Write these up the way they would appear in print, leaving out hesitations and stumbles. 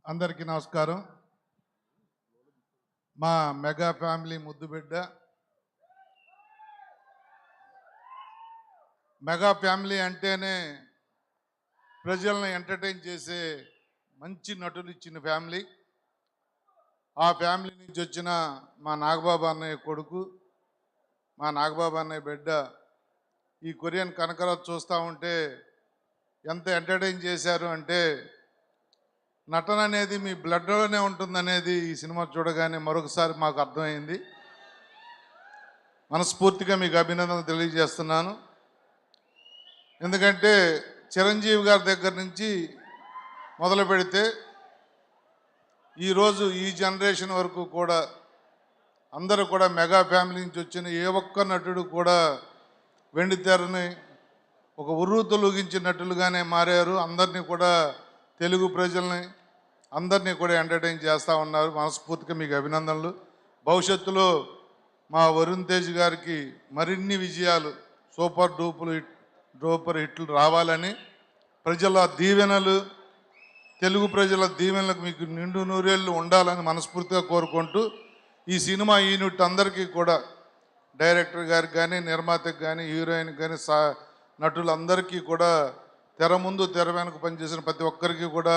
అందరికీ నమస్కారం. మా మెగా ఫ్యామిలీ ముద్దుబిడ్డ, మెగా ఫ్యామిలీ అంటేనే ప్రజలను ఎంటర్టైన్ చేసే మంచి నటులు ఇచ్చిన ఫ్యామిలీ. ఆ ఫ్యామిలీ నుంచి వచ్చిన మా నాగబాబు అన్నయ్య కొడుకు, మా నాగబాబు అన్నయ్య బిడ్డ ఈ కొరియన్ కనకరాజు చూస్తూ ఉంటే ఎంత ఎంటర్టైన్ చేశారు అంటే, నటన అనేది మీ బ్లడ్లోనే ఉంటుందనేది ఈ సినిమా చూడగానే మరొకసారి మాకు అర్థమైంది. మనస్ఫూర్తిగా మీకు అభినందనలు తెలియజేస్తున్నాను. ఎందుకంటే చిరంజీవి గారి దగ్గర నుంచి మొదలు పెడితే ఈరోజు ఈ జనరేషన్ వరకు కూడా అందరూ కూడా మెగా ఫ్యామిలీ నుంచి వచ్చిన ఏ ఒక్క నటుడు కూడా వెండి తెరని ఒక ఉర్రు తొలగించినట్లుగానే మారారు. అందరినీ కూడా తెలుగు ప్రజల్ని అందరినీ కూడా ఎంటర్టైన్ చేస్తూ ఉన్నారు. మనస్ఫూర్తిగా మీకు అభినందనలు. భవిష్యత్తులో మా వరుణ్ తేజ్ గారికి మరిన్ని విజయాలు, సూపర్ డూపర్ హిట్లు రావాలని, ప్రజల దీవెనలు, తెలుగు ప్రజల దీవెనలకు మీకు నిండు నూరేళ్ళు ఉండాలని మనస్ఫూర్తిగా కోరుకుంటూ, ఈ సినిమా యూనిట్ అందరికీ కూడా, డైరెక్టర్ గారికి కానీ, నిర్మాతకి కానీ, హీరోయిన్కి కానీ, నటులందరికీ కూడా, తెర ముందు తెర వెనక పనిచేసిన ప్రతి ఒక్కరికి కూడా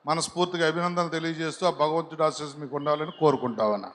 మనస్ఫూర్తిగా అభినందనలు తెలియజేస్తూ ఆ భగవంతుడి ఆశీస్సులు మీకు ఉండాలని కోరుకుంటామన్నా.